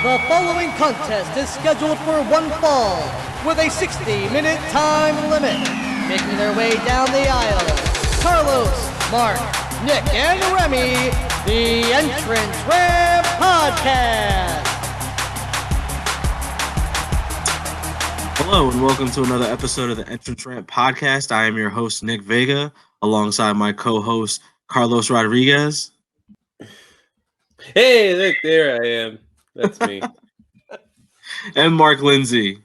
The following contest is scheduled for one fall with a 60-minute time limit. Making their way down the aisle, Carlos, Mark, Nick, and Remy, the Entrance Ramp Podcast. Hello and welcome to another episode of the Entrance Ramp Podcast. I am your host, Nick Vega, alongside my co-host, Carlos Rodriguez. Hey, look, there I am. That's me. And Mark Lindsay.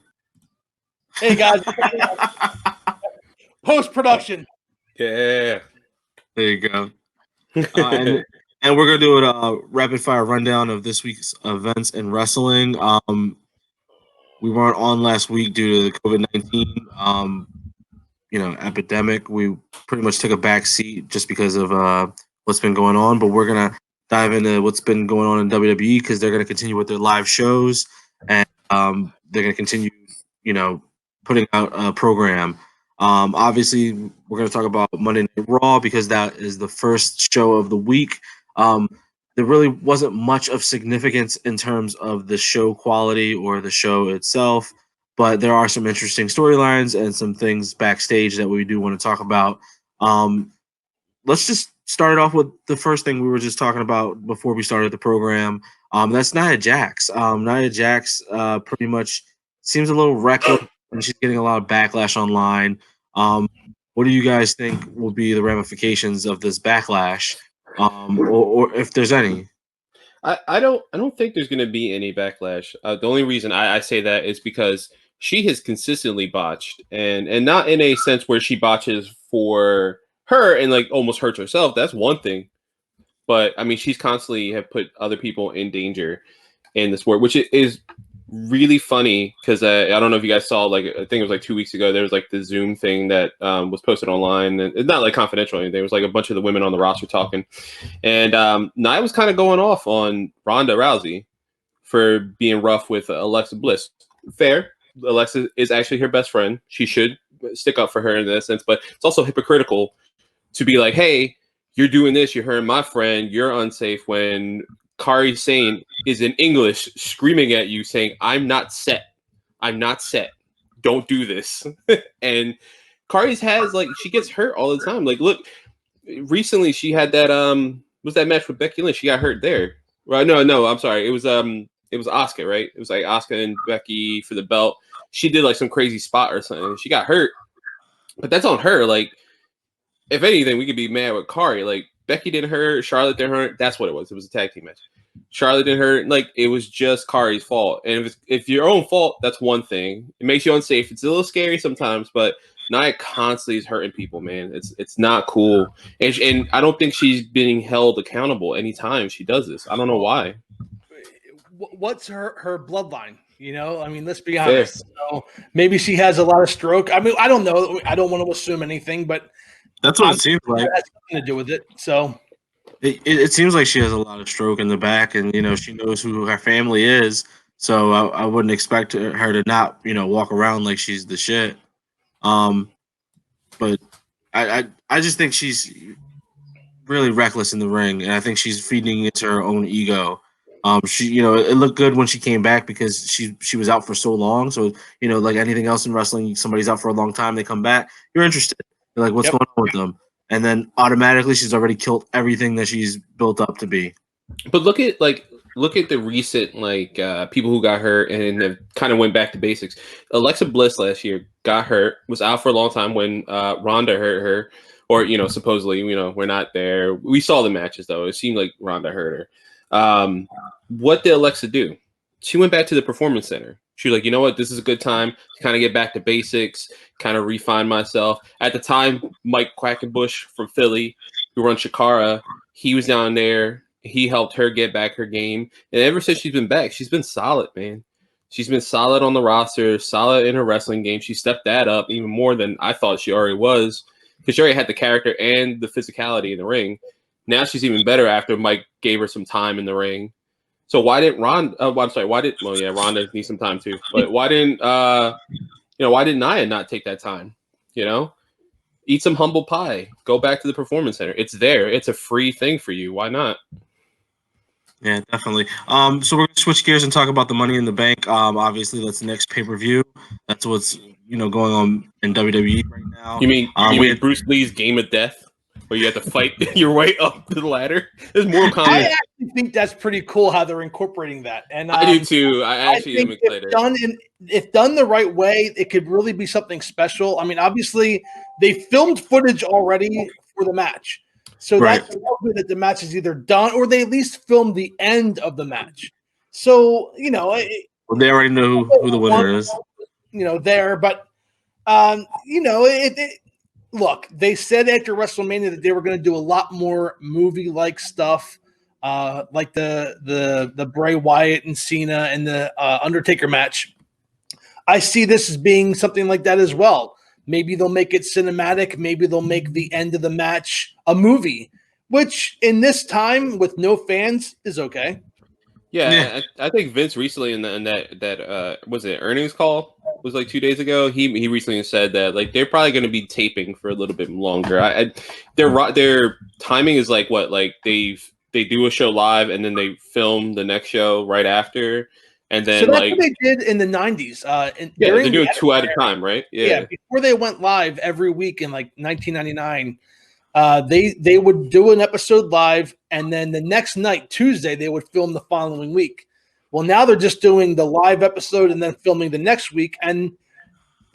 Hey, guys. Post-production. Yeah. There you go. And we're going to do a rapid-fire rundown of this week's events in wrestling. We weren't on last week due to the COVID-19 epidemic. We pretty much took a back seat just because of what's been going on, but we're going to dive into what's been going on in WWE because they're going to continue with their live shows and they're going to continue, putting out a program. Obviously, we're going to talk about Monday Night Raw because that is the first show of the week. There really wasn't much of significance in terms of the show quality or the show itself, but there are some interesting storylines and some things backstage that we do want to talk about. Let's just start off with the first thing we were just talking about before we started the program. That's Nia Jax. Nia Jax pretty much seems a little reckless, and she's getting a lot of backlash online. What do you guys think will be the ramifications of this backlash, or if there's any? I don't think there's going to be any backlash. The only reason I say that is because she has consistently botched, and not in a sense where she botches for her and like almost hurts herself. That's one thing, but I mean she's constantly have put other people in danger in the sport, which is really funny because I don't know if you guys saw, like, I think it was like 2 weeks ago, there was like the Zoom thing that was posted online, and it's not like confidential or anything. It was like a bunch of the women on the roster talking, and Nia was kind of going off on Ronda Rousey for being rough with Alexa Bliss. Fair. Alexa is actually her best friend. She should stick up for her in that sense, but it's also hypocritical to be like, hey, you're doing this, you're hurting my friend, you're unsafe, when Kairi Sane is in English screaming at you saying, I'm not set. Don't do this. And Kairi's has, like, she gets hurt all the time. Like, look, recently she had that was that match with Becky Lynch. She got hurt there. Right? No, I'm sorry. It was Asuka, right? It was like Asuka and Becky for the belt. She did like some crazy spot or something. She got hurt. But that's on her. Like, if anything, we could be mad with Kairi. Like, Becky didn't hurt, Charlotte didn't hurt. That's what it was. It was a tag team match. Charlotte didn't hurt. Like, it was just Kairi's fault. And if it's your own fault, that's one thing. It makes you unsafe. It's a little scary sometimes, but Nia constantly is hurting people, man. It's not cool. And I don't think she's being held accountable anytime she does this. I don't know why. What's her bloodline? I mean, let's be honest. So maybe she has a lot of stroke. I mean, I don't know. I don't want to assume anything, but that's what it seems like. It has nothing to do with it. So it seems like she has a lot of stroke in the back, and she knows who her family is. So I wouldn't expect her to not walk around like she's the shit. But I just think she's really reckless in the ring, and I think she's feeding into her own ego. She it looked good when she came back because she was out for so long. So like anything else in wrestling, somebody's out for a long time, they come back, you're interested. You're like, what's going on with them? And then automatically she's already killed everything that she's built up to be. But look at the recent people who got hurt and have kind of went back to basics. Alexa Bliss last year got hurt, was out for a long time when Ronda hurt her, or supposedly we're not there. We saw the matches though. It seemed like Ronda hurt her. What did Alexa do? She went back to the Performance Center. She was like, you know what? This is a good time to kind of get back to basics, kind of refine myself. At the time, Mike Quackenbush from Philly, who runs Shakara, he was down there. He helped her get back her game. And ever since she's been back, she's been solid, man. She's been solid on the roster, solid in her wrestling game. She stepped that up even more than I thought she already was, because she already had the character and the physicality in the ring. Now she's even better after Mike gave her some time in the ring. So why didn't Ronda needs some time too. But why didn't Nia not take that time? Eat some humble pie. Go back to the Performance Center. It's there. It's a free thing for you. Why not? Yeah, definitely. So we're gonna switch gears and talk about the Money in the Bank. Obviously that's the next pay-per-view. That's what's going on in WWE right now. You We mean had, Bruce Lee's Game of Death, where you have to fight your way up the ladder? There's Mortal I Kombat. actually think that's pretty cool how they're incorporating that. And I do too. I I actually am think excited. if done the right way, it could really be something special. I mean, obviously, they filmed footage already for the match, so Right. that tells me that the match is either done or they at least filmed the end of the match. So well, they already know who the winner is. there, but look, they said after WrestleMania that they were going to do a lot more movie-like stuff, like the Bray Wyatt and Cena and the Undertaker match. I see this as being something like that as well. Maybe they'll make it cinematic. Maybe they'll make the end of the match a movie, which in this time with no fans is okay. Yeah. I think Vince recently in that was it earnings call was like 2 days ago. He recently said that like they're probably going to be taping for a little bit longer. Their timing is like what, like they do a show live and then they film the next show right after, and then So that's what they did in the 90s. they're doing two at a time, right? Yeah, before they went live every week in like 1999, they would do an episode live, and then the next night, Tuesday, they would film the following week. Well, now they're just doing the live episode and then filming the next week, and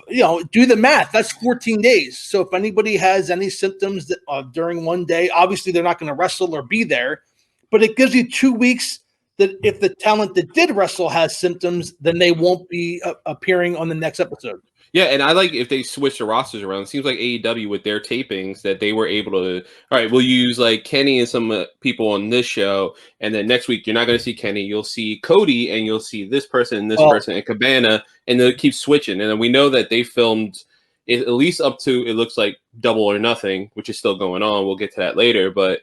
do the math. That's 14 days. So if anybody has any symptoms that during one day, obviously they're not going to wrestle or be there, but it gives you 2 weeks that if the talent that did wrestle has symptoms, then they won't be appearing on the next episode. Yeah, and I like if they switch the rosters around. It seems like AEW with their tapings that they were able to. All right, we'll use like Kenny and some people on this show, and then next week you're not going to see Kenny. You'll see Cody, and you'll see this person and this person and Cabana, and they'll keep switching. And then we know that they filmed it at least up to, it looks like, Double or Nothing, which is still going on. We'll get to that later, but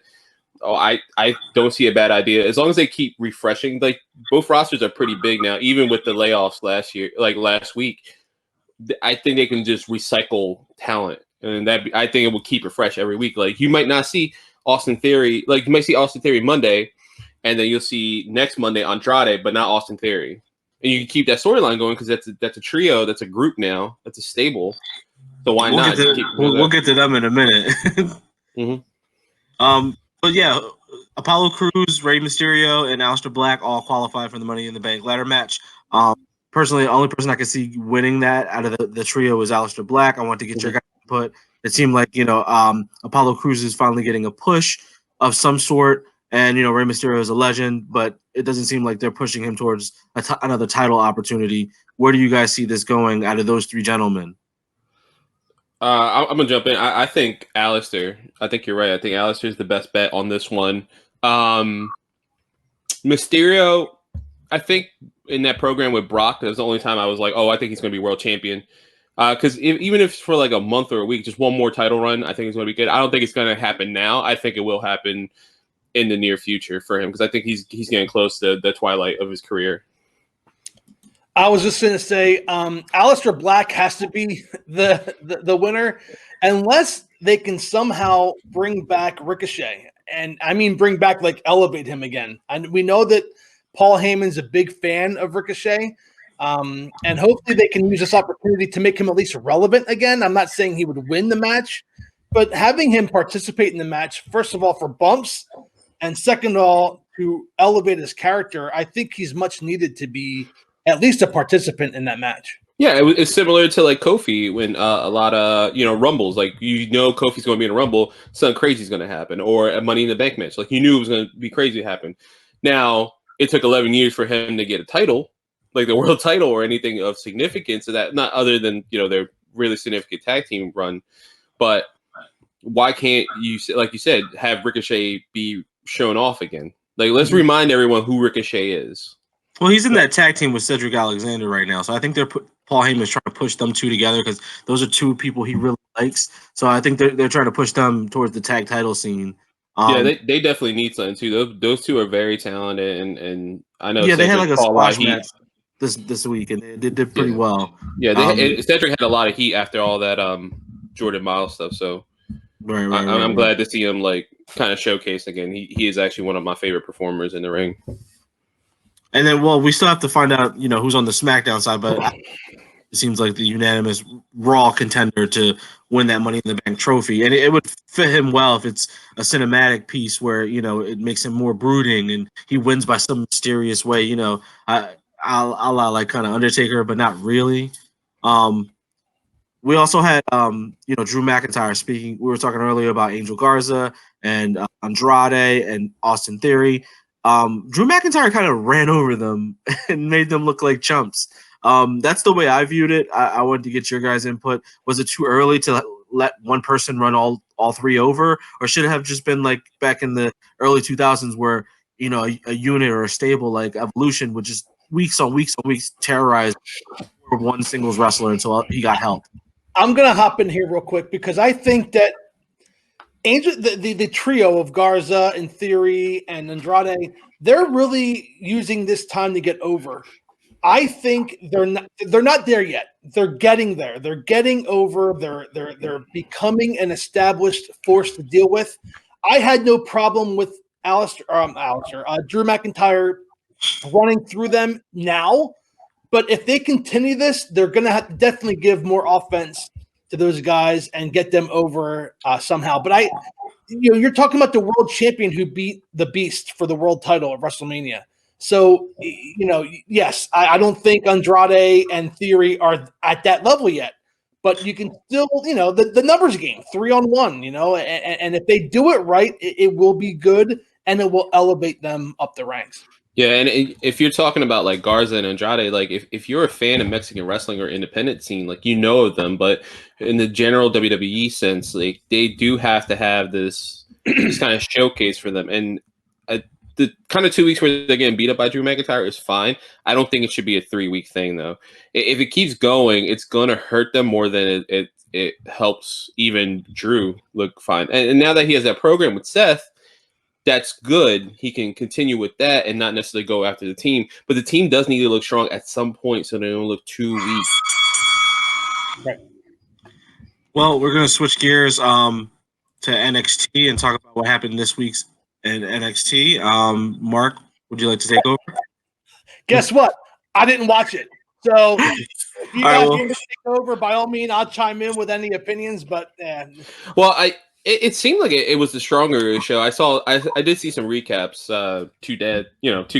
I don't see a bad idea as long as they keep refreshing. Like both rosters are pretty big now, even with the layoffs last week. I think they can just recycle talent, and I think it will keep it fresh every week. Like you might not see Austin Theory, like you might see Austin Theory Monday, and then you'll see next Monday Andrade, but not Austin Theory, and you can keep that storyline going because that's a trio, that's a group now, that's a stable. So why not? We'll get to them in a minute. Mm-hmm. But yeah, Apollo Crews, Rey Mysterio, and Aleister Black all qualified for the Money in the Bank ladder match. Personally, the only person I could see winning that out of the trio is Aleister Black. I want to get your guys' input. It seemed like Apollo Crews is finally getting a push of some sort, and Rey Mysterio is a legend, but it doesn't seem like they're pushing him towards another title opportunity. Where do you guys see this going out of those three gentlemen? I'm gonna jump in. I think Aleister. I think you're right. I think Aleister is the best bet on this one. Mysterio, I think in that program with Brock, that was the only time I was like, oh, I think he's gonna be world champion. Because even if it's for like a month or a week, just one more title run, I think it's gonna be good. I don't think it's gonna happen now. I think it will happen in the near future for him because I think he's getting close to the twilight of his career. I was just going to say, Aleister Black has to be the winner unless they can somehow bring back Ricochet. And I mean, bring back, like elevate him again. And we know that Paul Heyman's a big fan of Ricochet. And hopefully they can use this opportunity to make him at least relevant again. I'm not saying he would win the match, but having him participate in the match, first of all, for bumps, and second of all, to elevate his character, I think he's much needed to be at least a participant in that match. Yeah, it's similar to like Kofi when a lot of rumbles, like Kofi's going to be in a rumble, something crazy is going to happen, or a Money in the Bank match, like you knew it was going to be crazy to happen. Now it took 11 years for him to get a title, like the world title or anything of significance, so that not other than their really significant tag team run. But why can't you, like you said, have Ricochet be shown off again? Like let's remind everyone who Ricochet is. Well, he's in that tag team with Cedric Alexander right now, so I think Paul Heyman's trying to push them two together because those are two people he really likes. So I think they're trying to push them towards the tag title scene. Yeah, they definitely need something too. Those two are very talented, and I know. Yeah, Cedric they had like a squash heat match this week, and they did pretty well. Yeah, Cedric had a lot of heat after all that Jordan Miles stuff. So right, I'm glad to see him like kind of showcase again. He is actually one of my favorite performers in the ring. And then, well, we still have to find out, who's on the SmackDown side, but it seems like the unanimous Raw contender to win that Money in the Bank trophy. And it would fit him well if it's a cinematic piece where, it makes him more brooding and he wins by some mysterious way, a la like kind of Undertaker, but not really. We also had, Drew McIntyre speaking. We were talking earlier about Angel Garza and Andrade and Austin Theory. Drew McIntyre kind of ran over them and made them look like chumps. That's the way I viewed it. I wanted to get your guys' input. Was it too early to let one person run all three over, or should it have just been like back in the early 2000s where a unit or a stable like Evolution would just weeks on weeks terrorize one singles wrestler until he got help? I'm gonna hop in here real quick because I think that Angel, the trio of Garza and Theory and Andrade, they're really using this time to get over. I think they're not there yet. They're getting there. They're getting over. They're becoming an established force to deal with. I had no problem with Drew McIntyre running through them now. But if they continue this, they're going to have to definitely give more offense to those guys and get them over somehow. But you're talking about the world champion who beat the Beast for the world title at WrestleMania. So, yes, I don't think Andrade and Theory are at that level yet. But you can still, the numbers game, 3-on-1, and if they do it right, it will be good and it will elevate them up the ranks. Yeah, and if you're talking about like Garza and Andrade, like if you're a fan of Mexican wrestling or independent scene, like of them, but in the general WWE sense, like they do have to have this kind of showcase for them. And the kind of 2 weeks where they're getting beat up by Drew McIntyre is fine. I don't think it should be a 3-week thing though. If it keeps going, it's gonna hurt them more than it helps even Drew look fine. And now that he has that program with Seth, that's good. He can continue with that and not necessarily go after the team. But the team does need to look strong at some point so they don't look too weak. Right. Well, we're going to switch gears to NXT and talk about what happened this week's in NXT. Mark, would you like to take over? Guess what? I didn't watch it. So if you guys want to take over, by all means, I'll chime in with any opinions. But well, It seemed like it was the stronger show. I did see some recaps. Two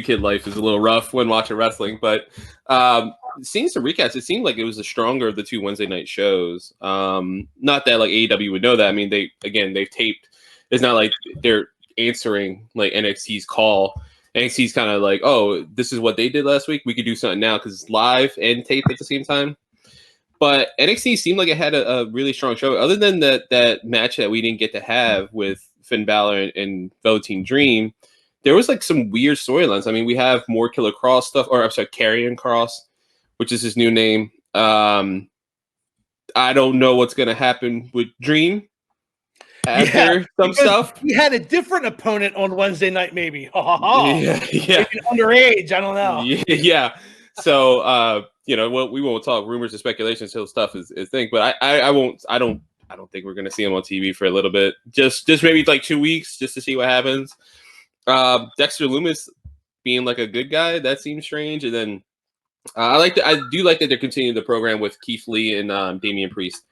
Kid Life is a little rough when watching wrestling, but seeing some recaps, it seemed like it was the stronger of the two Wednesday night shows. Not that like AEW would know that. I mean, they've taped. It's not like they're answering like NXT's call. NXT's kind of like, oh, this is what they did last week. We could do something now because it's live and taped at the same time. But NXT seemed like it had a really strong show. Other than that match that we didn't get to have with Finn Balor and Velveteen Dream, there was like some weird storylines. I mean, we have more Killer Cross stuff, or I'm sorry, Karrion Kross, which is his new name. I don't know what's going to happen with Dream after some stuff. He had a different opponent on Wednesday night, maybe. Yeah. Maybe underage. I don't know. Yeah. So, we won't talk rumors and speculation until stuff is thing, but I don't think we're going to see him on TV for a little bit. Just maybe like 2 weeks just to see what happens. Dexter Lumis being like a good guy, that seems strange. And then I do like that they're continuing the program with Keith Lee and Damian Priest.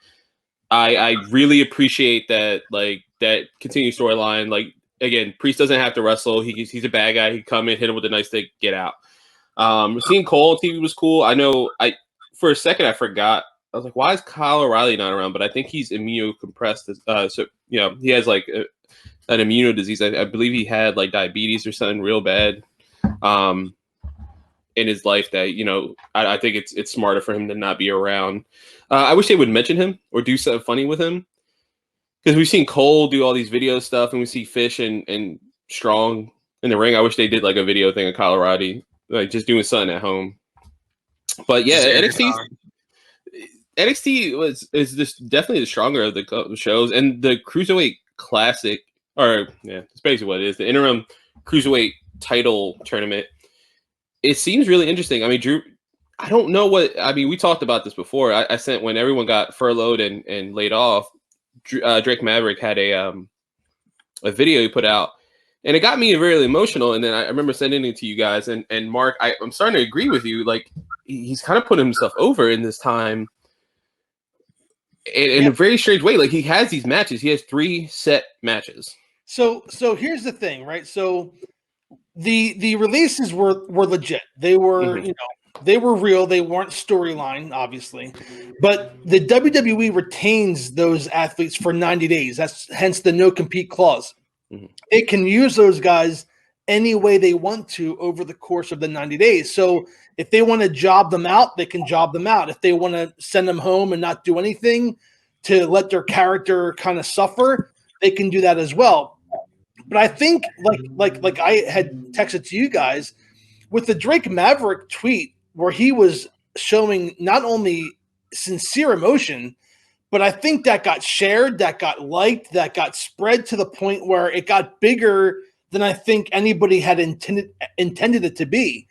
I really appreciate that, like that continued storyline. Like again, Priest doesn't have to wrestle. He's a bad guy. He come in, hit him with a nice stick, get out. Seeing Cole on TV was cool. I know for a second I forgot. I was like, why is Kyle O'Reilly not around? But I think he's immunocompressed. So he has like an immuno disease. I believe he had like diabetes or something real bad in his life that, I think it's smarter for him to not be around. I wish they would mention him or do something funny with him. Because we've seen Cole do all these video stuff and we see Fish and Strong in the ring. I wish they did like a video thing of Kyle O'Reilly. Like just doing something at home. But yeah, NXT is just definitely the stronger of the shows, and the Cruiserweight Classic, it's basically what it is, the interim Cruiserweight title tournament. It seems really interesting. I mean, Drew, I don't know we talked about this before. I sent when everyone got furloughed and laid off, Drake Maverick had a a video he put out, and it got me really emotional. And then I remember sending it to you guys, and Mark, I'm starting to agree with you. Like he's kind of putting himself over in this time. In a very strange way. Like he has these matches. He has 3 set matches. So here's the thing, right? So the releases were legit. They were, they were real. They weren't storyline, obviously. But the WWE retains those athletes for 90 days. That's hence the no compete clause. They can use those guys any way they want to over the course of the 90 days. So if they want to job them out, they can job them out. If they want to send them home and not do anything to let their character kind of suffer, they can do that as well. But I think like I had texted to you guys with the Drake Maverick tweet where he was showing not only sincere emotion, but I think that got shared, that got liked, that got spread to the point where it got bigger than I think anybody had intended it to be.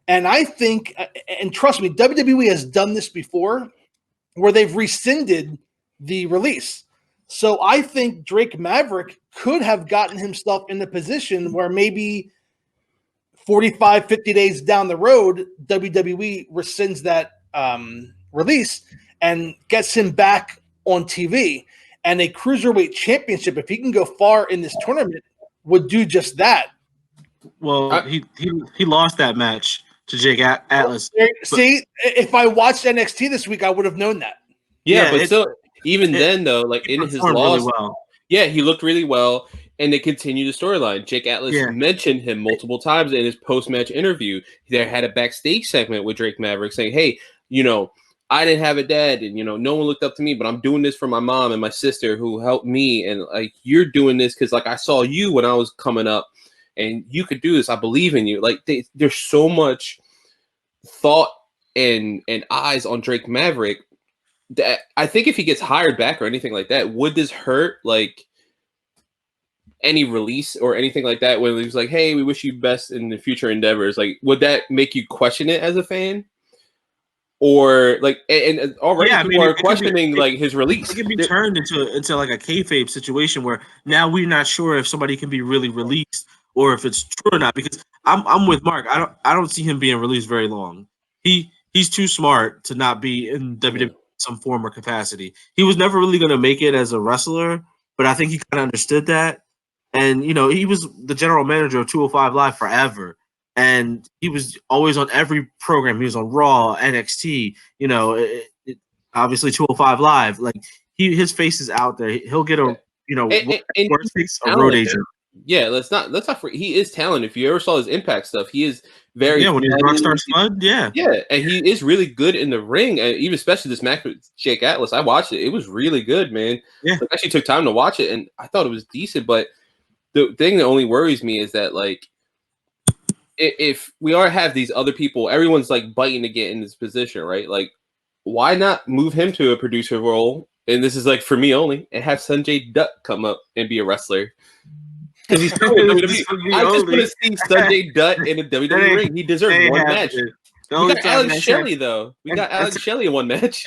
And I think, and trust me, WWE has done this before where they've rescinded the release. So I think Drake Maverick could have gotten himself in a position where maybe 45, 50 days down the road, WWE rescinds that release and gets him back on TV. And a Cruiserweight Championship, if he can go far in this tournament, would do just that. Well, he lost that match to Jake Atlas. See, if I watched NXT this week, I would have known that. Yeah, but still, even then, though, like in his loss, really well. Yeah, he looked really well, and they continued the storyline. Jake Atlas mentioned him multiple times in his post-match interview. They had a backstage segment with Drake Maverick saying, hey, I didn't have a dad, and no one looked up to me, but I'm doing this for my mom and my sister who helped me, and like you're doing this because like I saw you when I was coming up, and you could do this. I believe in you. Like there's so much thought and eyes on Drake Maverick that I think if he gets hired back or anything like that, would this hurt like any release or anything like that? When he was like, "Hey, we wish you best in the future endeavors," like would that make you question it as a fan? Or like, and already people are questioning like his release. It can be turned into like a kayfabe situation where now we're not sure if somebody can be really released or if it's true or not. Because I'm with Mark. I don't see him being released very long. He's too smart to not be in WWE in some form or capacity. He was never really going to make it as a wrestler, but I think he kind of understood that. And he was the general manager of 205 Live forever. And he was always on every program. He was on Raw, NXT, obviously 205 Live. Like his face is out there. He'll get a worst case a road agent. Yeah, let's not he is talented. If you ever saw his Impact stuff, he is very when he's Rockstar Spud, yeah, and he is really good in the ring. And even especially this match with Jake Atlas, I watched it. It was really good, man. Yeah, I actually took time to watch it, and I thought it was decent. But the thing that only worries me is that like, if we have these other people, everyone's like biting to get in this position, right? Like, why not move him to a producer role? And this is like for me only, and have Sanjay Dutt come up and be a wrestler. Because he's WWE. I just want to see Sanjay Dutt in a WWE ring. He deserves one match. We got Alex Shelley though. We got Alex Shelley in one match.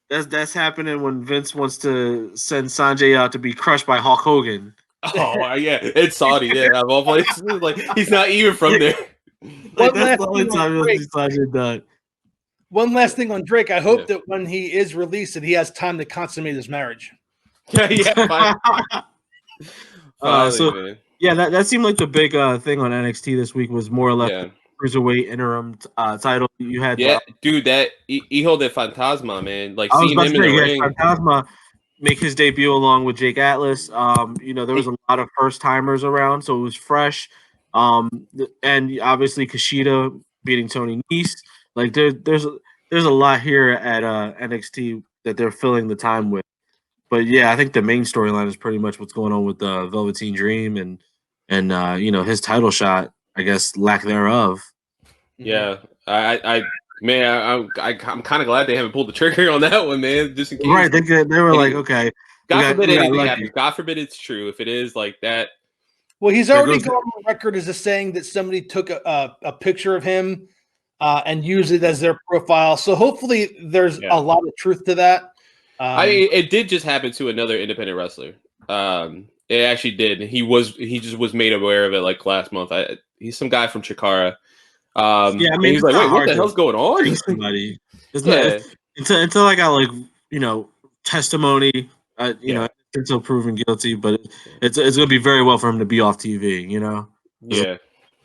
That's happening when Vince wants to send Sanjay out to be crushed by Hulk Hogan. Oh yeah, it's Saudi. Yeah, of all places, like he's not even from there. Like, that's the only time you'll see Sanjay Dutt. One last thing on Drake. I hope that when he is released, that he has time to consummate his marriage. Yeah. Finally, that seemed like the big thing on NXT this week was more or less the Cruiserweight interim title. You had dude, that Hijo de Fantasma, man. Like seeing him in the ring. Fantasma make his debut along with Jake Atlas. There was a lot of first timers around, so it was fresh. And obviously Kushida beating Tony Nese. Like there's a lot here at NXT that they're filling the time with. But yeah, I think the main storyline is pretty much what's going on with the Velveteen Dream and his title shot, I guess, lack thereof. Yeah, I'm kind of glad they haven't pulled the trigger on that one, man. Just in case. Right, they were like, okay. God forbid anything happens. God forbid it's true. If it is like that. Well, he's already gone on record as saying that somebody took a picture of him and used it as their profile. So hopefully there's a lot of truth to that. I mean, it did just happen to another independent wrestler. It actually did. He just was made aware of it like last month. He's some guy from Chikara. Yeah, I and mean, he's it's like, not wait, what hard the to hell's going on? trace somebody. It's Yeah. not until I got like testimony. Yeah. Until proven guilty, but it's gonna be very well for him to be off TV. Yeah.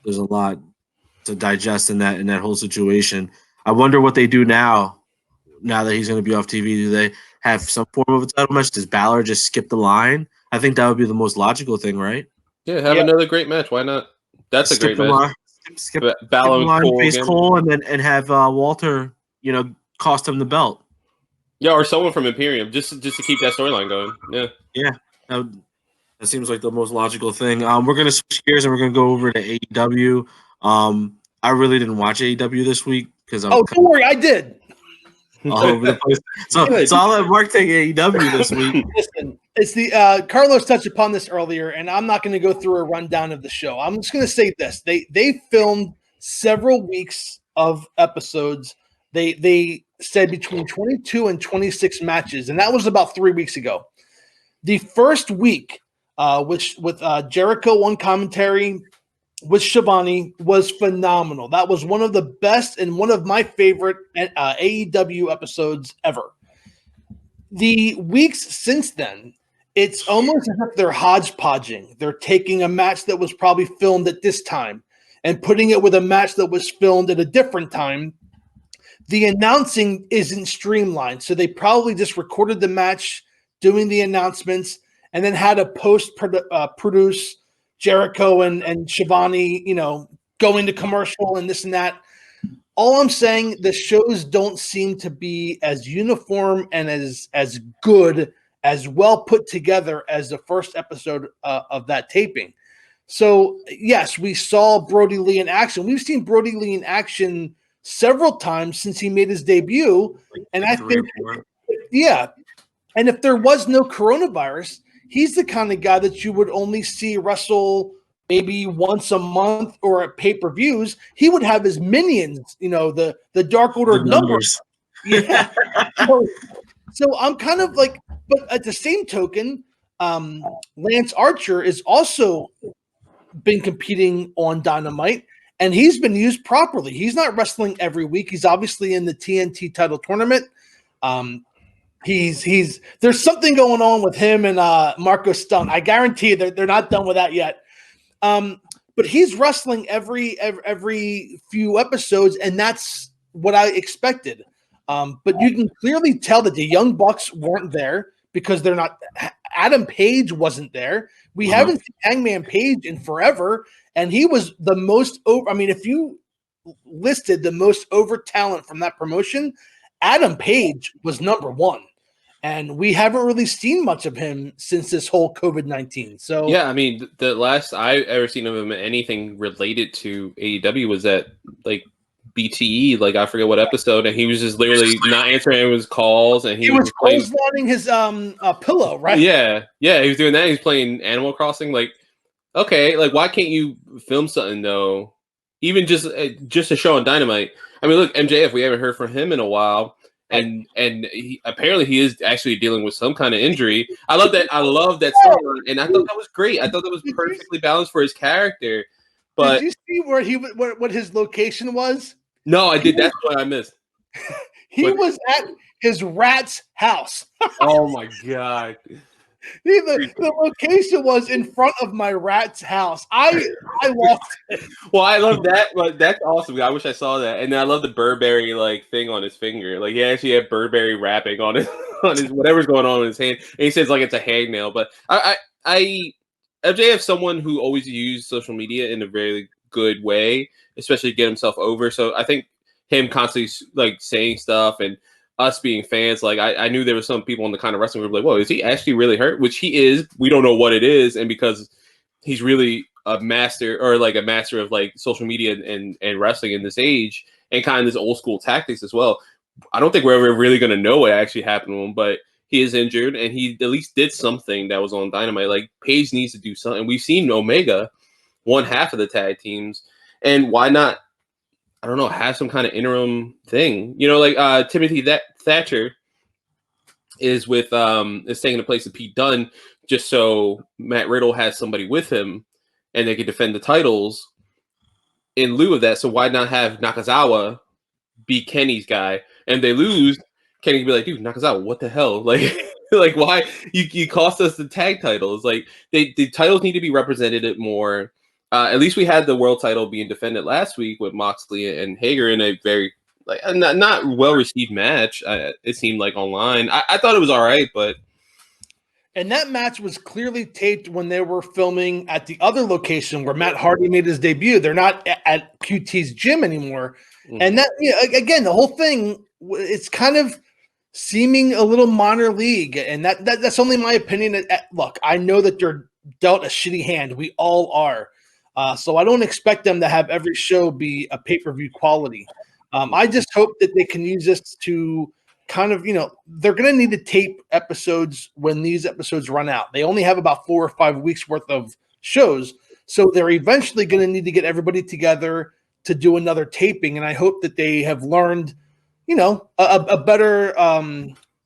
There's a lot to digest in that whole situation. I wonder what they do now. Now that he's going to be off TV, do they have some form of a title match? Does Balor just skip the line? I think that would be the most logical thing, right? Yeah, have another great match. Why not? That's a great match. Line, skip the Balor line, Cole face again. Cole, and have Walter, cost him the belt. Yeah, or someone from Imperium, just to keep that storyline going. Yeah, that seems like the most logical thing. We're gonna switch gears and we're gonna go over to AEW. I really didn't watch AEW this week because don't worry, I did. all over the place. So I'll let Mark take AEW this week. Listen, it's the Carlos touched upon this earlier, and I'm not going to go through a rundown of the show. I'm just going to say this: they filmed several weeks of episodes. They said between 22 and 26 matches, and that was about 3 weeks ago. The first week, which with Jericho on commentary with Shivani, was phenomenal. That was one of the best and one of my favorite AEW episodes ever. The weeks since then, it's almost as if they're hodgepodging. They're taking a match that was probably filmed at this time and putting it with a match that was filmed at a different time. The announcing isn't streamlined, so they probably just recorded the match, doing the announcements, and then had a post-produce Jericho and Shivani, going to commercial and this and that. All I'm saying, the shows don't seem to be as uniform and as good, as well put together as the first episode of that taping. So, yes, we saw Brody Lee in action. We've seen Brody Lee in action several times since he made his debut. And I think, and if there was no coronavirus, he's the kind of guy that you would only see wrestle maybe once a month or at pay-per-views. He would have his minions, the Dark Order numbers. Yeah. So I'm kind of like, but at the same token, Lance Archer is also been competing on Dynamite, and he's been used properly. He's not wrestling every week. He's obviously in the TNT title tournament. There's something going on with him and Marco Stunt. I guarantee they're not done with that yet. But he's wrestling every few episodes, and that's what I expected. But you can clearly tell that the Young Bucks weren't there because they're not. Adam Page wasn't there. We haven't seen Hangman Page in forever, and he was the most over. I mean, if you listed the most over talent from that promotion, Adam Page was number one. And we haven't really seen much of him since this whole COVID-19. So yeah, I mean, the last I ever seen of him anything related to AEW was at like BTE, like I forget what episode, and he was just literally not answering his calls, and he was clotheslining his pillow, right? Yeah, he was doing that. He was playing Animal Crossing. Like, okay, like why can't you film something though? Even just a show on Dynamite. I mean, look, MJF, we haven't heard from him in a while. And he, apparently he is actually dealing with some kind of injury. I love that storyline, and I thought that was great. I thought that was perfectly balanced for his character. But did you see where what his location was? No, I did. That's what I missed. He was at his rat's house. Oh my god! The location was in front of my rat's house. I lost it. Well, I love that. But that's awesome. I wish I saw that. And then I love the Burberry thing on his finger. Like he actually had Burberry wrapping on his whatever's going on in his hand. And he says like it's a hangnail. But MJF, someone who always used social media in a very good way, especially to get himself over. So I think him constantly like saying stuff and us being fans, like I knew there were some people in the kind of wrestling group like, whoa, is he actually really hurt? Which he is. We don't know what it is, and because he's really a master of like social media and wrestling in this age and kind of this old school tactics as well. I don't think we're ever really going to know what actually happened to him, but he is injured, and he at least did something that was on Dynamite. Like Paige needs to do something. We've seen Omega won half of the tag teams, and why not? I don't know, have some kind of interim thing. Like Timothy Thatcher is with is taking the place of Pete Dunne just so Matt Riddle has somebody with him and they can defend the titles in lieu of that. So why not have Nakazawa be Kenny's guy? And they lose, Kenny can be like, dude, Nakazawa, what the hell? Like, like why you cost us the tag titles? Like the titles need to be represented more. At least we had the world title being defended last week with Moxley and Hager in a very like not well received match. It seemed like online. I thought it was all right, but. And that match was clearly taped when they were filming at the other location where Matt Hardy made his debut. They're not at QT's gym anymore. Mm-hmm. And that, again, the whole thing, it's kind of seeming a little minor league. And that's only my opinion. Look, I know that they're dealt a shitty hand. We all are. So I don't expect them to have every show be a pay-per-view quality. I just hope that they can use this to kind of, they're going to need to tape episodes when these episodes run out. They only have about 4 or 5 weeks worth of shows. So they're eventually going to need to get everybody together to do another taping. And I hope that they have learned, a better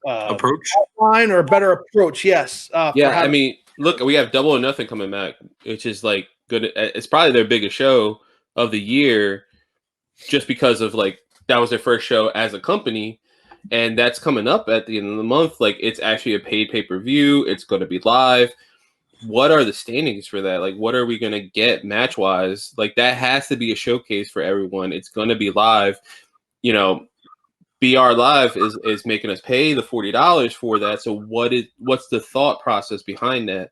approach line or a better approach. Yes. I mean, look, we have Double or Nothing coming back, which is like good. It's probably their biggest show of the year just because of like, that was their first show as a company. And that's coming up at the end of the month. Like, it's actually a paid pay-per-view. It's going to be live. What are the standings for that? Like, what are we going to get match-wise? Like, that has to be a showcase for everyone. It's going to be live. BR Live is making us pay the $40 for that. So what's the thought process behind that?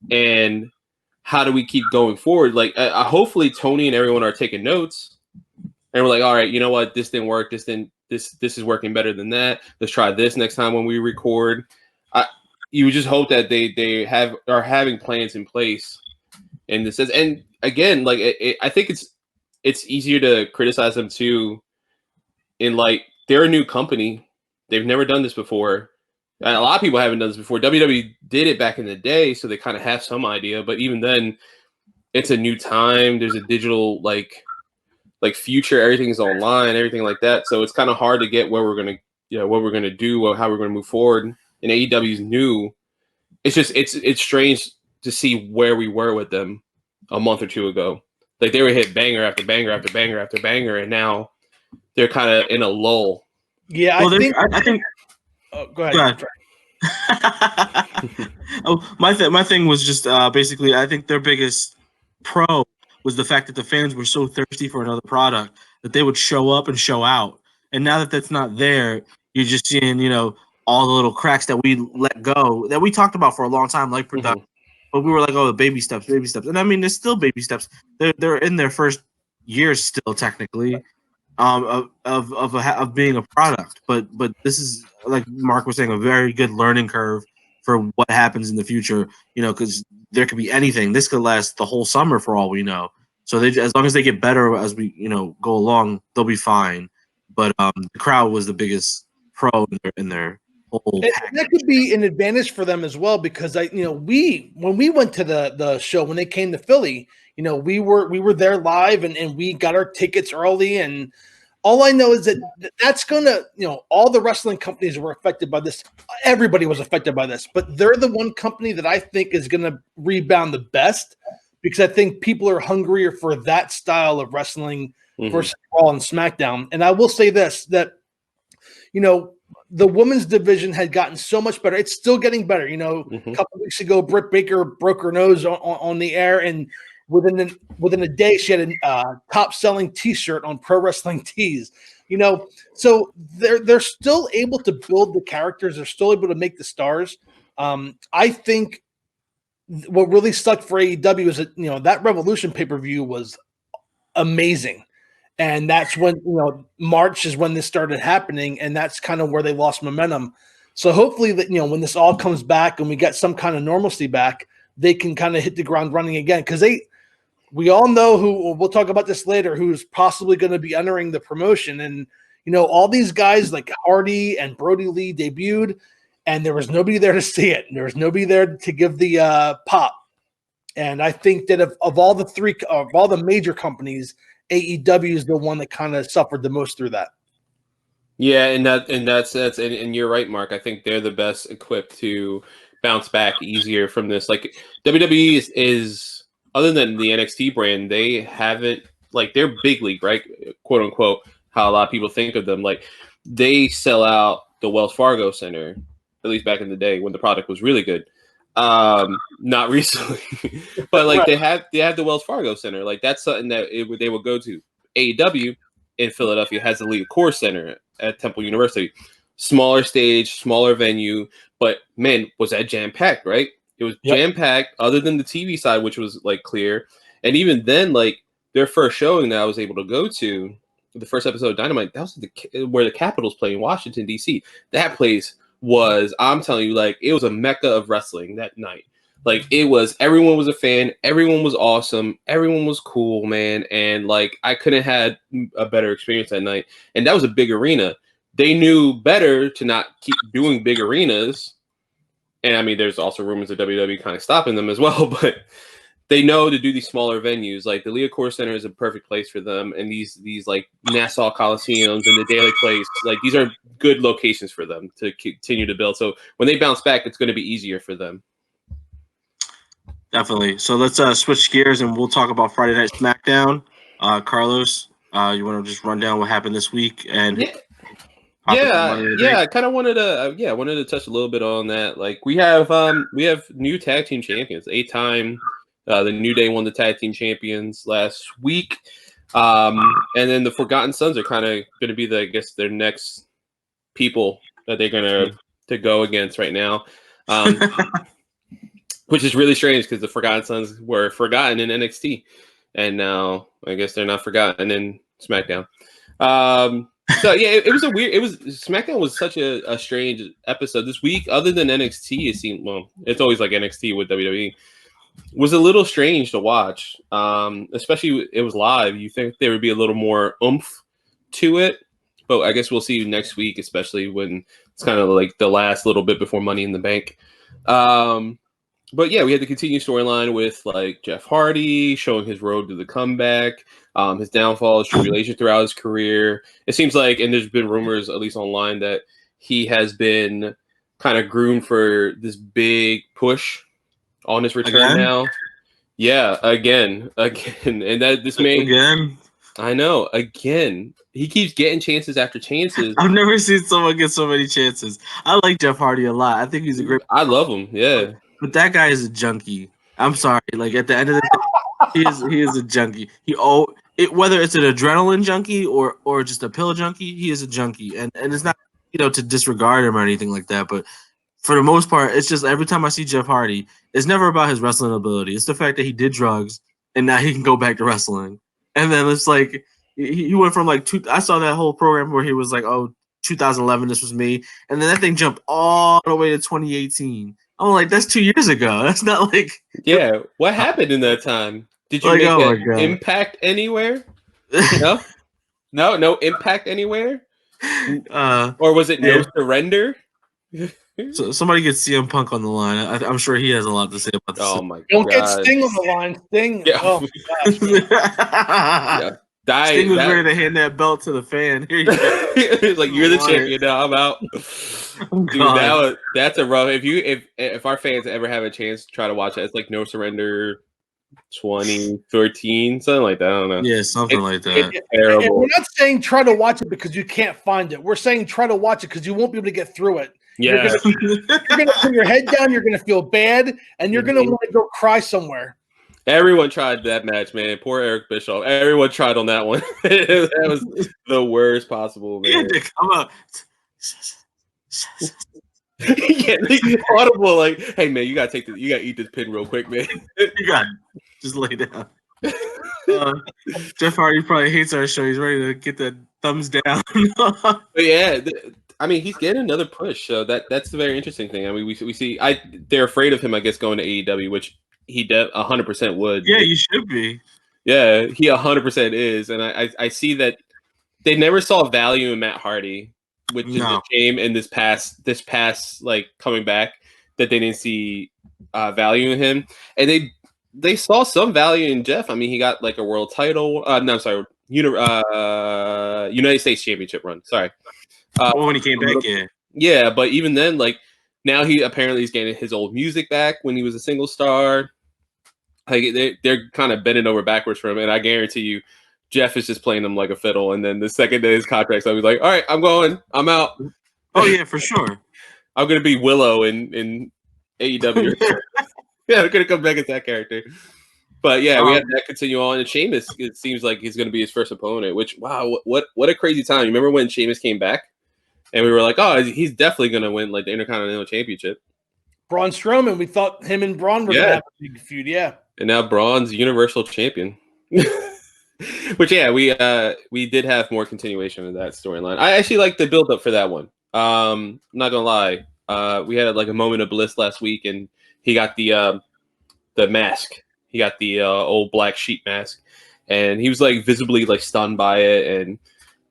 And how do we keep going forward? Like, hopefully Tony and everyone are taking notes. And we're like, all right, you know what? This didn't work. This is working better than that. Let's try this next time when we record. You just hope that they are having plans in place. And this is, and again, like I think it's easier to criticize them too. In like they're a new company, they've never done this before. And a lot of people haven't done this before. WWE did it back in the day, so they kind of have some idea. But even then, it's a new time. There's a digital like future, everything's online, everything like that. So it's kind of hard to get where we're gonna, what we're gonna do, or how we're gonna move forward. And AEW's new. It's just it's strange to see where we were with them a month or two ago. Like they were hit banger after banger after banger after banger, and now they're kind of in a lull. Yeah, well, I think. Oh, go ahead. My thing was just basically I think their biggest pro was the fact that the fans were so thirsty for another product that they would show up and show out. And now that that's not there, you're just seeing, all the little cracks that we let go, that we talked about for a long time, like production. Mm-hmm. But we were like, oh, the baby steps. And I mean, there's still baby steps. They're in their first years still, technically, of being a product. But this is, like Mark was saying, a very good learning curve for what happens in the future, because there could be anything. This could last the whole summer for all we know. So as long as they get better as we, go along, they'll be fine. But the crowd was the biggest pro in their whole package. That could be an advantage for them as well, because when we went to the show, when they came to Philly, we were there live and we got our tickets early, and all I know is that that's gonna, all the wrestling companies were affected by this. Everybody was affected by this, but they're the one company that I think is gonna rebound the best, because I think people are hungrier for that style of wrestling versus Raw and SmackDown. And I will say this, that, the women's division had gotten so much better. It's still getting better. A couple of weeks ago, Britt Baker broke her nose on the air, and within a day, she had a top-selling T-shirt on Pro Wrestling Tees. So they're still able to build the characters. They're still able to make the stars. I think what really stuck for AEW is that that Revolution pay-per-view was amazing. And that's when, March is when this started happening, and that's kind of where they lost momentum. So hopefully that, when this all comes back and we get some kind of normalcy back, they can kind of hit the ground running again. Because we all know who, we'll talk about this later, who's possibly going to be entering the promotion. And, all these guys like Hardy and Brody Lee debuted, and there was nobody there to see it. There was nobody there to give the pop. And I think that of all the major companies, AEW is the one that kind of suffered the most through that. Yeah, and that's and you're right, Mark. I think they're the best equipped to bounce back easier from this. Like WWE is other than the NXT brand, they haven't like they're big league, right? Quote unquote, how a lot of people think of them. Like they sell out the Wells Fargo Center, at least back in the day when the product was really good. Not recently, but like they have the Wells Fargo Center. Like that's something that they will go to. AEW in Philadelphia has the Liacouras Center at Temple University. Smaller stage, smaller venue, but man, was that jam packed, right? It was jam packed. Other than the TV side, which was like clear, and even then, like their first showing that I was able to go to, the first episode of Dynamite, that was where the Capitals play in Washington D.C. That place was, I'm telling you, like it was a mecca of wrestling that night. Like it was, everyone was a fan, everyone was awesome, everyone was cool, man, and like I couldn't have had a better experience that night. And that was a big arena. They knew better to not keep doing big arenas. And I mean, there's also rumors of WWE kind of stopping them as well, but they know to do these smaller venues. Like the Liacouras Center is a perfect place for them. And these like Nassau Coliseums and the Daily Place, like these are good locations for them to continue to build. So when they bounce back, it's going to be easier for them. Definitely. So let's switch gears and we'll talk about Friday Night SmackDown. Carlos, you want to just run down what happened this week? And I kind of wanted to touch a little bit on that. Like we have new tag team champions. 8-time the New Day won the tag team champions last week. And then the Forgotten Sons are kind of going to be their next people that they're going to go against right now. Which is really strange because the Forgotten Sons were forgotten in NXT, and now I guess they're not forgotten in SmackDown. So yeah, SmackDown was such a strange episode this week. Other than NXT, it seemed it's always like NXT with WWE. Was a little strange to watch, especially it was live. You think there would be a little more oomph to it, but I guess we'll see next week, especially when it's kind of like the last little bit before Money in the Bank. But yeah, we had the continued storyline with like Jeff Hardy showing his road to the comeback, his downfall, his tribulation throughout his career. It seems like, and there's been rumors, at least online, that he has been kind of groomed for this big push on his return now. Yeah, again, and that this man again. I know, again. He keeps getting chances after chances. I've never seen someone get so many chances. I like Jeff Hardy a lot. I think he's a great. I love him. Yeah. But that guy is a junkie. I'm sorry. Like at the end of the day, he is a junkie. Whether it's an adrenaline junkie or just a pill junkie, he is a junkie. And it's not to disregard him or anything like that. But for the most part, it's just every time I see Jeff Hardy, it's never about his wrestling ability. It's the fact that he did drugs and now he can go back to wrestling. And then it's like he went from like I saw that whole program where he was like, 2011, this was me, and then that thing jumped all the way to 2018. I'm like, that's 2 years ago. That's not like What happened in that time? Did you make an impact anywhere? No impact anywhere. Or was it no surrender? So somebody gets CM Punk on the line. I'm sure he has a lot to say about this. Oh my god! Don't get Sting on the line. Sting. Yeah. Oh my gosh. Sting was ready to hand that belt to the fan. Here you go. It's like, you're the champion now. I'm out. Dude, that's a rough. If our fans ever have a chance to try to watch it, it's like No Surrender 2013, something like that. I don't know. Yeah, something like that. It's terrible. And we're not saying try to watch it because you can't find it. We're saying try to watch it because you won't be able to get through it. Yeah. You're gonna put your head down. You're gonna feel bad, and you're gonna want to go cry somewhere. Everyone tried that match, man. Poor Eric Bischoff. Everyone tried on that one. That was the worst possible, man. Yeah, come on. Audible, like, hey man, you gotta eat this pin real quick, man. You got it. Just lay down. Jeff Hardy probably hates our show. He's ready to get the thumbs down. But yeah, I mean, he's getting another push, so that's the very interesting thing. I mean, we see they're afraid of him, I guess, going to AEW, which he 100% would. Yeah, you should be. Yeah, he 100% is, and I see that they never saw value in Matt Hardy, which is a shame. In this past like coming back, that they didn't see value in him, and they saw some value in Jeff. I mean, he got like a world title. United States Championship run. Sorry. When he came back, yeah. Yeah, but even then, like, now he apparently is getting his old music back when he was a single star. Like they're kind of bending over backwards for him, and I guarantee you, Jeff is just playing him like a fiddle. And then the second day his contract's up, he's like, "All right, I'm going. I'm out. Oh yeah, for sure. I'm gonna be Willow in AEW. Yeah, I'm gonna come back as that character." But yeah, we have that continue on. And Sheamus, it seems like he's going to be his first opponent. Which, wow, what a crazy time! You remember when Sheamus came back, and we were like, "Oh, he's definitely going to win like the Intercontinental Championship." Braun Strowman, we thought him and Braun were going to have a big feud, yeah. And now Braun's Universal Champion. Which, yeah, we did have more continuation of that storyline. I actually like the build up for that one. I'm not gonna lie. We had like a moment of bliss last week, and he got the mask. He got the old black sheep mask, and he was like visibly like stunned by it, and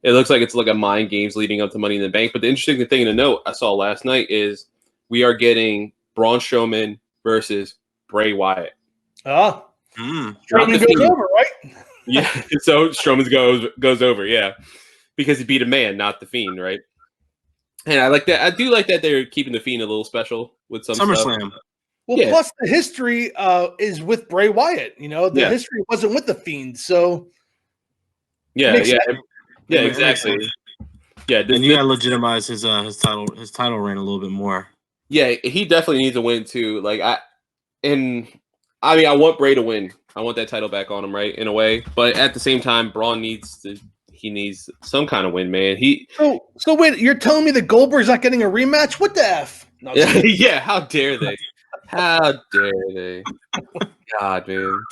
it looks like it's like a mind games leading up to Money in the Bank. But the interesting thing to note I saw last night is we are getting Braun Strowman versus Bray Wyatt. Oh, Strowman goes over, right? Yeah, so Strowman goes over, yeah, because he beat a man, not the Fiend, right? And I like that. I do like that they're keeping the Fiend a little special with some SummerSlam. stuff. Well, Yeah. plus the history is with Bray Wyatt. You know, the history wasn't with the Fiend, so Yeah, makes yeah, sense. yeah, exactly. Yeah, And you gotta legitimize his title reign a little bit more. Yeah, he definitely needs to win too. Like I want Bray to win. I want that title back on him, right? In a way. But at the same time, Braun needs some kind of win, man. So wait, you're telling me the Goldberg's not getting a rematch? What the F? No, yeah, how dare they? How dare they? God, man.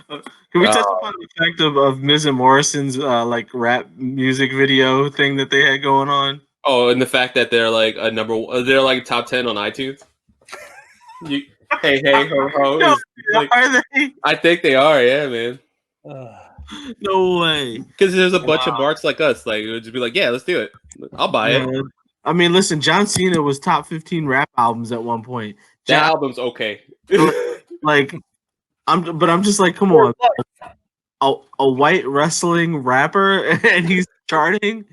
Can we touch upon the fact of Miz and Morrison's like rap music video thing that they had going on? Oh, and the fact that they're like they're like top 10 on iTunes. Hey, ho, ho. No, Like, are they? I think they are, yeah, man. No way. Because there's a bunch of marks like us. Like it would just be like, yeah, let's do it. I'll buy it. I mean, listen, John Cena was top 15 rap albums at one point. That album's okay. Like, I'm just like, come on, a white wrestling rapper, and he's charting.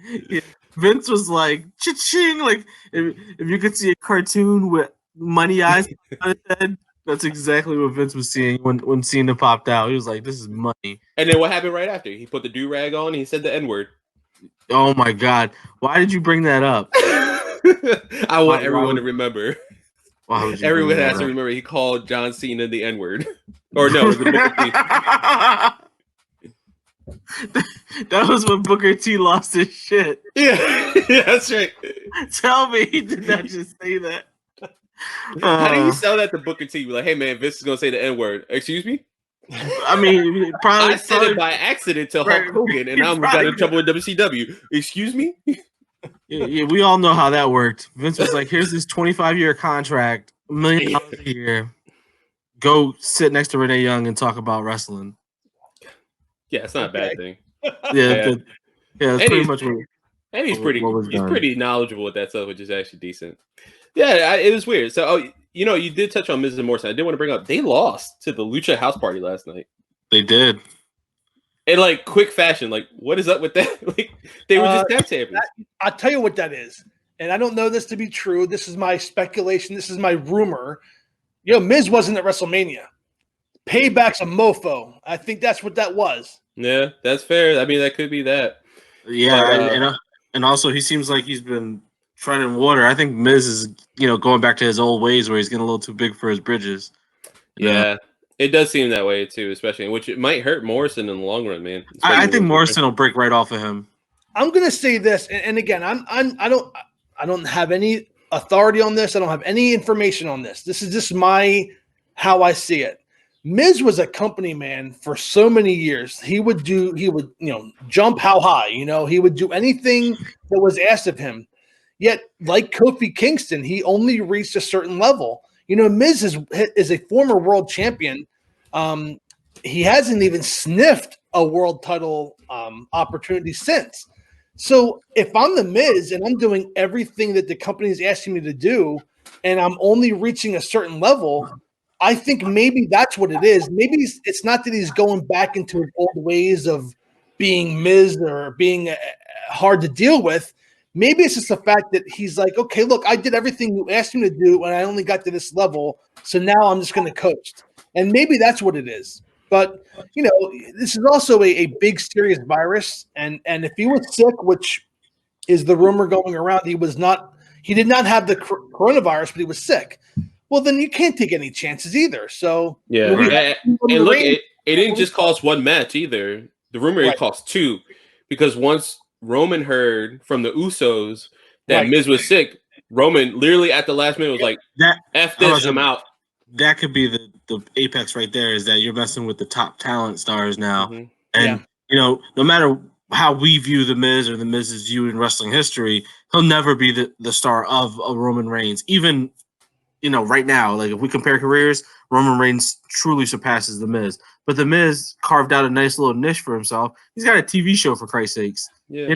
Vince was like, cha-ching, like if you could see a cartoon with money eyes on his head, that's exactly what Vince was seeing when Cena popped out. He was like, this is money. And then what happened right after? He put the do-rag on, and he said the N-word. Oh my God. Why did you bring that up? I want everyone to remember. Everyone has to remember he called John Cena the N-word. Or no, it was the Booker T. That was when Booker T lost his shit. Yeah, that's right. Tell me he did not just say that. How do you sell that to Booker T? Be like, hey man, Vince is gonna say the N-word. Excuse me? I mean, probably I said it by accident to Hulk Hogan, and now we got in trouble with WCW. Excuse me? Yeah, we all know how that worked. Vince was like, here's this 25-year contract, $1 million a year. Go sit next to Renee Young and talk about wrestling. Yeah, it's not a bad thing. Yeah, that's pretty much what. And he's pretty knowledgeable with that stuff, which is actually decent. Yeah, it was weird. So, you did touch on Mrs. Morrison. I did want to bring up they lost to the Lucha House Party last night. They did. In like quick fashion. Like, what is up with that? Like, they were just tag champions. I'll tell you what that is. And I don't know this to be true. This is my speculation. This is my rumor. Miz wasn't at WrestleMania. Payback's a mofo. I think that's what that was. Yeah, that's fair. I mean, that could be that. Yeah, and also he seems like he's been treading water. I think Miz is, going back to his old ways where he's getting a little too big for his bridges. Yeah, it does seem that way too, especially which it might hurt Morrison in the long run, man. I think Morrison will break right off of him. I'm gonna say this, and again, I don't have any authority on this. I don't have any information on this. This is just how I see it. Miz was a company man for so many years. He would jump how high, he would do anything that was asked of him. Yet, like Kofi Kingston, he only reached a certain level. Miz is a former world champion. He hasn't even sniffed a world title opportunity since. So if I'm the Miz and I'm doing everything that the company is asking me to do, and I'm only reaching a certain level, I think maybe that's what it is. Maybe it's not that he's going back into his old ways of being Miz or being hard to deal with. Maybe it's just the fact that he's like, okay, look, I did everything you asked me to do, and I only got to this level, so now I'm just going to coast. And maybe that's what it is. But this is also a big, serious virus, and if he was sick, which is the rumor going around, he did not have the coronavirus, but he was sick. Well, then you can't take any chances either. So yeah, and look, it didn't just cost one match either. The rumor it cost two, because once Roman heard from the Usos that Miz was sick, Roman literally at the last minute was like, "F this, I'm out." That could be the apex right there, is that you're messing with the top talent stars now. Mm-hmm. And, no matter how we view The Miz or The Miz's view in wrestling history, he'll never be the star of a Roman Reigns. Even, right now, like if we compare careers, Roman Reigns truly surpasses The Miz. But The Miz carved out a nice little niche for himself. He's got a TV show, for Christ's sakes. Yeah.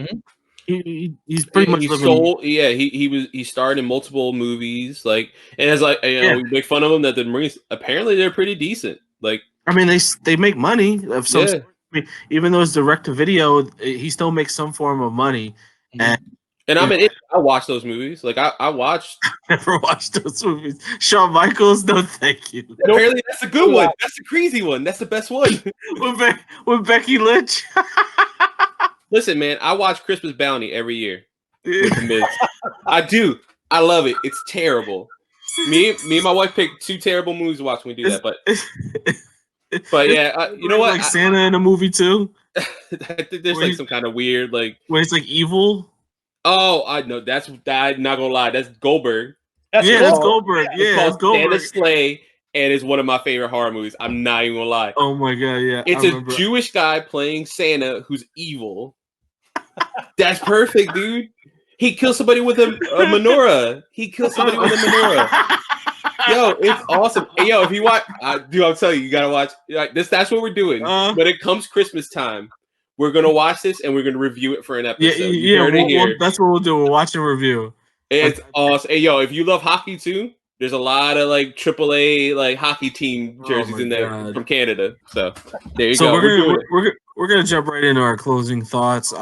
He's pretty much living. He starred in multiple movies, like, and as we make fun of him that the Marines apparently they're pretty decent. Like, I mean, they make money of some. Yeah. I mean, even though it's direct to video, he still makes some form of money. And I watch those movies. Like I watched. Never watched those movies. Shawn Michaels, no, thank you. Apparently, that's a good one. That's the crazy one. That's the best one. with Becky Lynch. Listen, man, I watch Christmas Bounty every year with The Miz. I do. I love it. It's terrible. Me and my wife picked two terrible movies to watch when we do that. But yeah, you know what? Like Santa in a movie too. I think there's like some kind of weird like where it's like evil. Oh, I know. I'm not gonna lie. That's Goldberg. That's Goldberg. Yeah, it's Goldberg. Santa's Slay, and it's one of my favorite horror movies. I'm not even gonna lie. Oh my god, yeah. It's a Jewish guy playing Santa who's evil. That's perfect, dude. He kills somebody with a menorah. Yo, it's awesome. Hey, yo, if you watch, dude, I'll tell you, you gotta watch. Like this, that's what we're doing. When it comes Christmas time, we're gonna watch this and we're gonna review it for an episode. That's what we'll do. We'll watch and review. It's awesome. Hey, yo, if you love hockey too, there's a lot of like AAA like hockey team jerseys in there from Canada. So there you go. We're gonna jump right into our closing thoughts.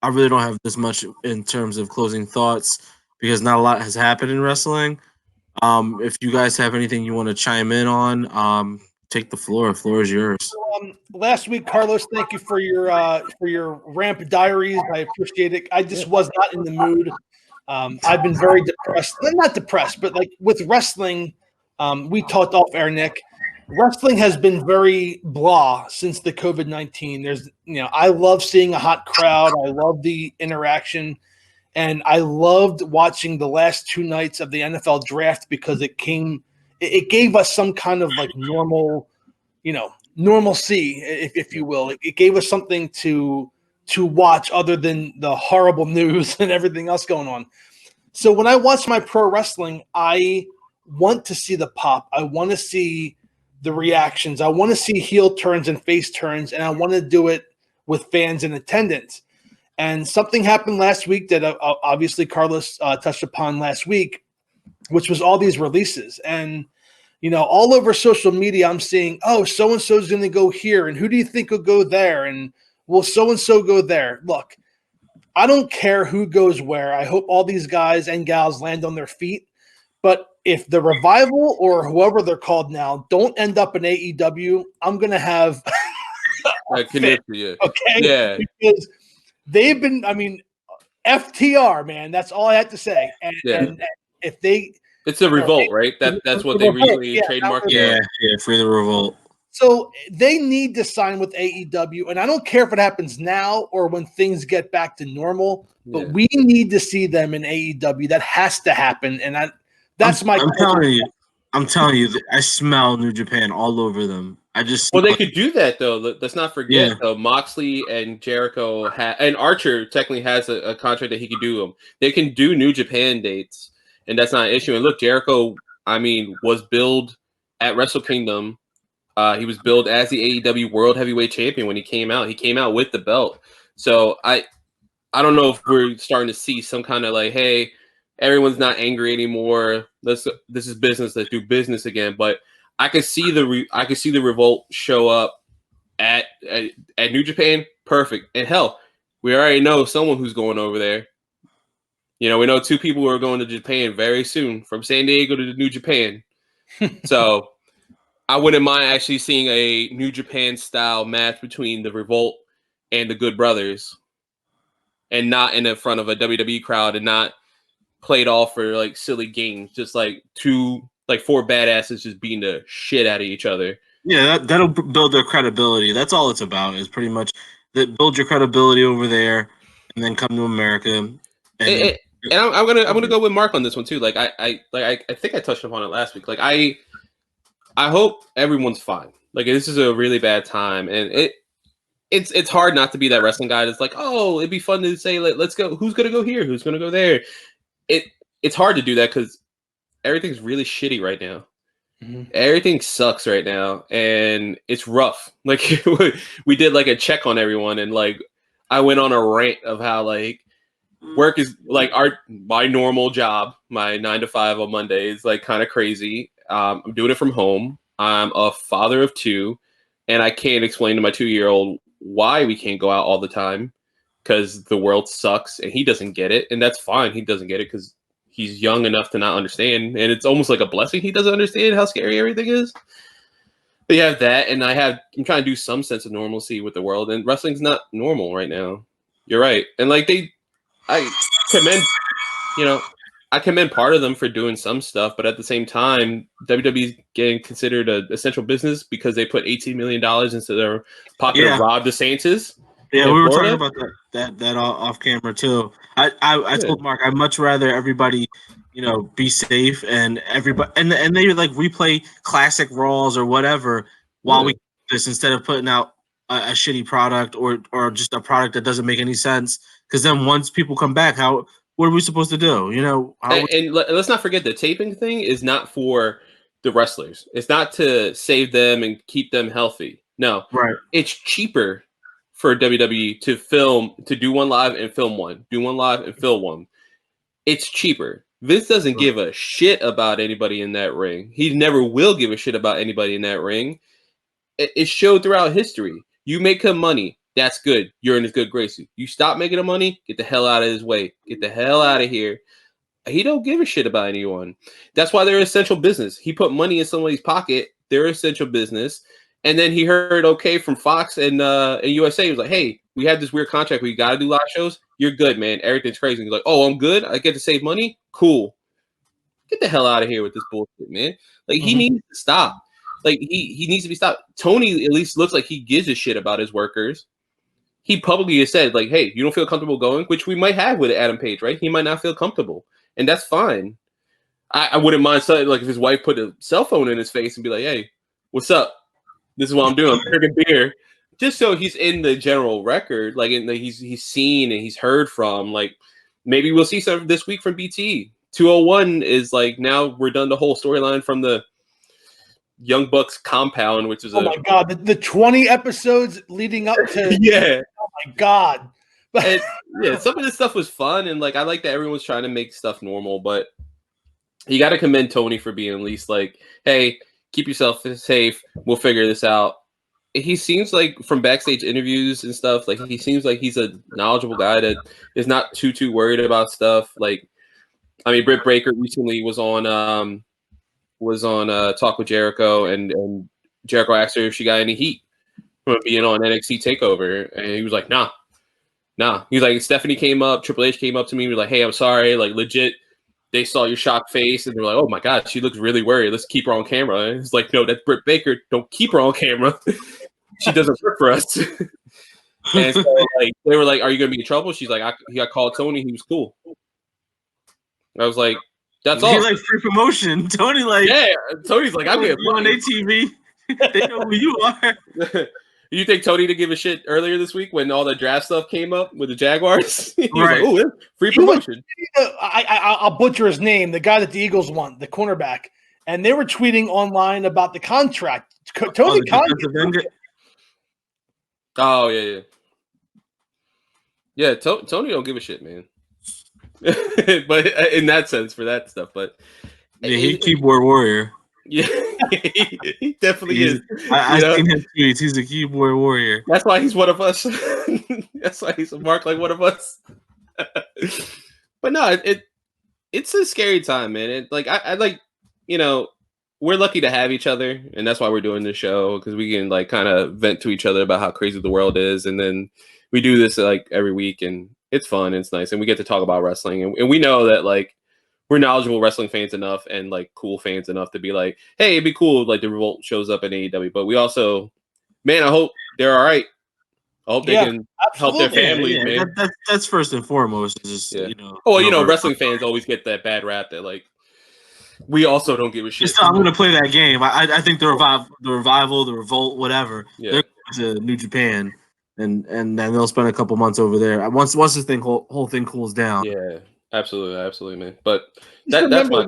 I really don't have this much in terms of closing thoughts because not a lot has happened in wrestling. If you guys have anything you want to chime in on, take the floor. The floor is yours. Last week, Carlos, thank you for your ramp diaries. I appreciate it. I just was not in the mood. I've been very depressed. Not depressed, but like with wrestling, we talked off air, Nick. Wrestling has been very blah since the COVID-19. There's, I love seeing a hot crowd. I love the interaction. And I loved watching the last two nights of the NFL draft because it gave us some kind of like normal, normalcy, if you will. It gave us something to watch other than the horrible news and everything else going on. So when I watch my pro wrestling, I want to see the pop. I want to see the reactions. I want to see heel turns and face turns, and I want to do it with fans in attendance. And something happened last week that obviously Carlos touched upon last week, which was all these releases. And, all over social media, I'm seeing, oh, so-and-so is going to go here. And who do you think will go there? And will so-and-so go there? Look, I don't care who goes where. I hope all these guys and gals land on their feet. But if the Revival or whoever they're called now don't end up in AEW, I'm going to have I connect to you. Okay? Yeah. Because they've been, FTR, man. That's all I have to say. And if they... It's a revolt, right? That's what they recently trademarked. Yeah, for the revolt. So they need to sign with AEW, and I don't care if it happens now or when things get back to normal, but we need to see them in AEW. That has to happen, and I'm telling you, I smell New Japan all over them. They could do that though. Let's not forget though. Moxley and Jericho and Archer technically has a contract that he could do them. They can do New Japan dates, and that's not an issue. And look, Jericho, was billed at Wrestle Kingdom. He was billed as the AEW World Heavyweight Champion when he came out. He came out with the belt. So I don't know if we're starting to see some kind of like, hey, everyone's not angry anymore. This is business. Let's do business again. But I could see the revolt show up at New Japan. Perfect. And hell, we already know someone who's going over there. You know, we know two people who are going to Japan very soon, from San Diego to New Japan. So I wouldn't mind actually seeing a New Japan style match between the Revolt and the Good Brothers, and not in the front of a WWE crowd, and not played off for like silly games, just like four badasses just beating the shit out of each other. Yeah, that'll build their credibility. That's all it's about. Is pretty much that build your credibility over there, and then come to America. And I'm gonna go with Mark on this one too. Like I think I touched upon it last week. Like I hope everyone's fine. Like this is a really bad time, and it's hard not to be that wrestling guy that's like, oh, it'd be fun to say, let's go. Who's gonna go here? Who's gonna go there? It's hard to do that because everything's really shitty right now. Mm-hmm. Everything sucks right now, and it's rough. Like we did like a check on everyone, and like I went on a rant of how like work is like my normal job, my 9 to 5 on Monday is like kind of crazy. I'm doing it from home. I'm a father of 2, and I can't explain to my 2-year-old why we can't go out all the time because the world sucks, and he doesn't get it, and that's fine. He doesn't get it because he's young enough to not understand, and it's almost like a blessing he doesn't understand how scary everything is. But you have that, and I'm trying to do some sense of normalcy with the world, and wrestling's not normal right now. You're right, and like I commend part of them for doing some stuff, but at the same time, WWE's getting considered an essential business because they put $18 million into their pocket of Rob DeSantis. Yeah, we were talking about that off camera too. I told Mark I'd much rather everybody, be safe and everybody and they like replay classic Raws or whatever while we do this instead of putting out a shitty product or just a product that doesn't make any sense. Because then once people come back, what are we supposed to do? And let's not forget the taping thing is not for the wrestlers. It's not to save them and keep them healthy. No, right. It's cheaper for WWE to do one live and film one, do one live and film one. It's cheaper. Vince doesn't give a shit about anybody in that ring. He never will give a shit about anybody in that ring. It showed throughout history. You make him money, that's good. You're in his good graces. You stop making him money, get the hell out of his way. Get the hell out of here. He don't give a shit about anyone. That's why they're essential business. He put money in somebody's pocket. They're essential business. And then he heard okay from Fox and USA. He was like, hey, we have this weird contract where you got to do live shows. You're good, man. Everything's crazy. He's like, oh, I'm good. I get to save money. Cool. Get the hell out of here with this bullshit, man. Like, he needs to stop. Like, he needs to be stopped. Tony at least looks like he gives a shit about his workers. He publicly has said, like, hey, you don't feel comfortable going, which we might have with Adam Page, right? He might not feel comfortable. And that's fine. I wouldn't mind something like if his wife put a cell phone in his face and be like, hey, what's up? This is what I'm doing. I'm drinking beer. Just so he's in the general record, like he's seen and he's heard from. Like maybe we'll see some this week from BT. 201 is like now we're done the whole storyline from the Young Bucks compound, which is my god, the 20 episodes leading up to oh my god. And, some of this stuff was fun, and like I like that everyone's trying to make stuff normal, but you got to commend Tony for being at least like, hey, keep yourself safe. We'll figure this out. He seems like from backstage interviews and stuff, like he seems like he's a knowledgeable guy that is not too worried about stuff. Like, I mean, Britt Baker recently was on Talk with Jericho, and Jericho asked her if she got any heat from being on NXT TakeOver, and he was like, nah. He was like, Stephanie came up, Triple H came up to me, he was like, hey, I'm sorry, like legit. They saw your shocked face, and they're like, oh my god, she looks really worried. Let's keep her on camera. And it's like, no, that's Britt Baker. Don't keep her on camera. She doesn't work for us. And so like they were like, are you gonna be in trouble? She's like, I called Tony, he was cool. I was like, that's all. He like free promotion. Tony's like I'm getting on ATV. They know who you are. You think Tony didn't give a shit earlier this week when all the draft stuff came up with the Jaguars? He was like, oh, free promotion. I'll butcher his name, the guy that the Eagles want, the cornerback. And they were tweeting online about the contract. Tony Oh, yeah. Yeah, Tony don't give a shit, man. But in that sense, for that stuff. But yeah, he's a keyboard warrior. Yeah, he definitely is. I've seen his tweets. He's a keyboard warrior. That's why he's one of us. That's why he's a mark like one of us. But no, it's a scary time, man. It like I like, you know, we're lucky to have each other, and that's why we're doing this show, because we can like kind of vent to each other about how crazy the world is, and then we do this like every week, and it's fun, and it's nice, and we get to talk about wrestling, and we know that like we're knowledgeable wrestling fans enough and like cool fans enough to be like, hey, it'd be cool if like the Revolt shows up in AEW, but we also, man, I hope they're all right. I hope they can help their families, man. That's first and foremost. Just, you know. Oh, you know, wrestling fans always get that bad rap that like we also don't give a shit. I'm going to play that game. I think the revival, the Revolt, whatever. Yeah. They're going to New Japan, and then they'll spend a couple months over there. Once this whole thing cools down. Yeah, absolutely, man. But that's my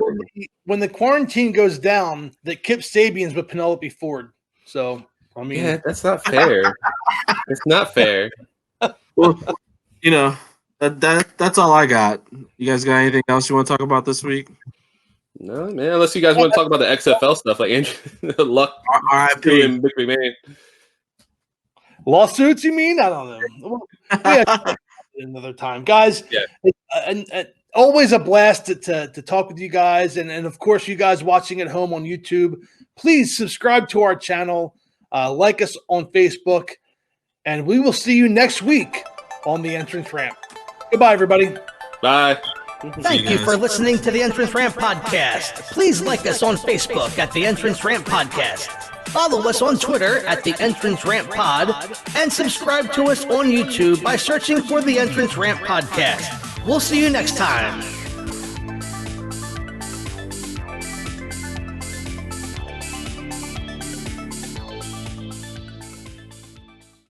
when the quarantine goes down, that Kip Sabian's with Penelope Ford. So I mean, yeah, that's not fair. It's not fair. Well, you know, that's all I got. You guys got anything else you want to talk about this week? No, man. Unless you guys want to talk about the XFL stuff, like Andrew Luck and Mick McMahon. Lawsuits, you mean? I don't know. Yeah, another time, guys. Yeah. And always a blast to talk with you guys, and of course, you guys watching at home on YouTube. Please subscribe to our channel, like us on Facebook, and we will see you next week on the Entrance Ramp. Goodbye, everybody. Bye. Thank you for listening to the Entrance Ramp Podcast. Please like us on Facebook at the Entrance Ramp Podcast. Follow us on Twitter at the Entrance Ramp Pod, and subscribe to us on YouTube by searching for the Entrance Ramp Podcast. We'll see you next time.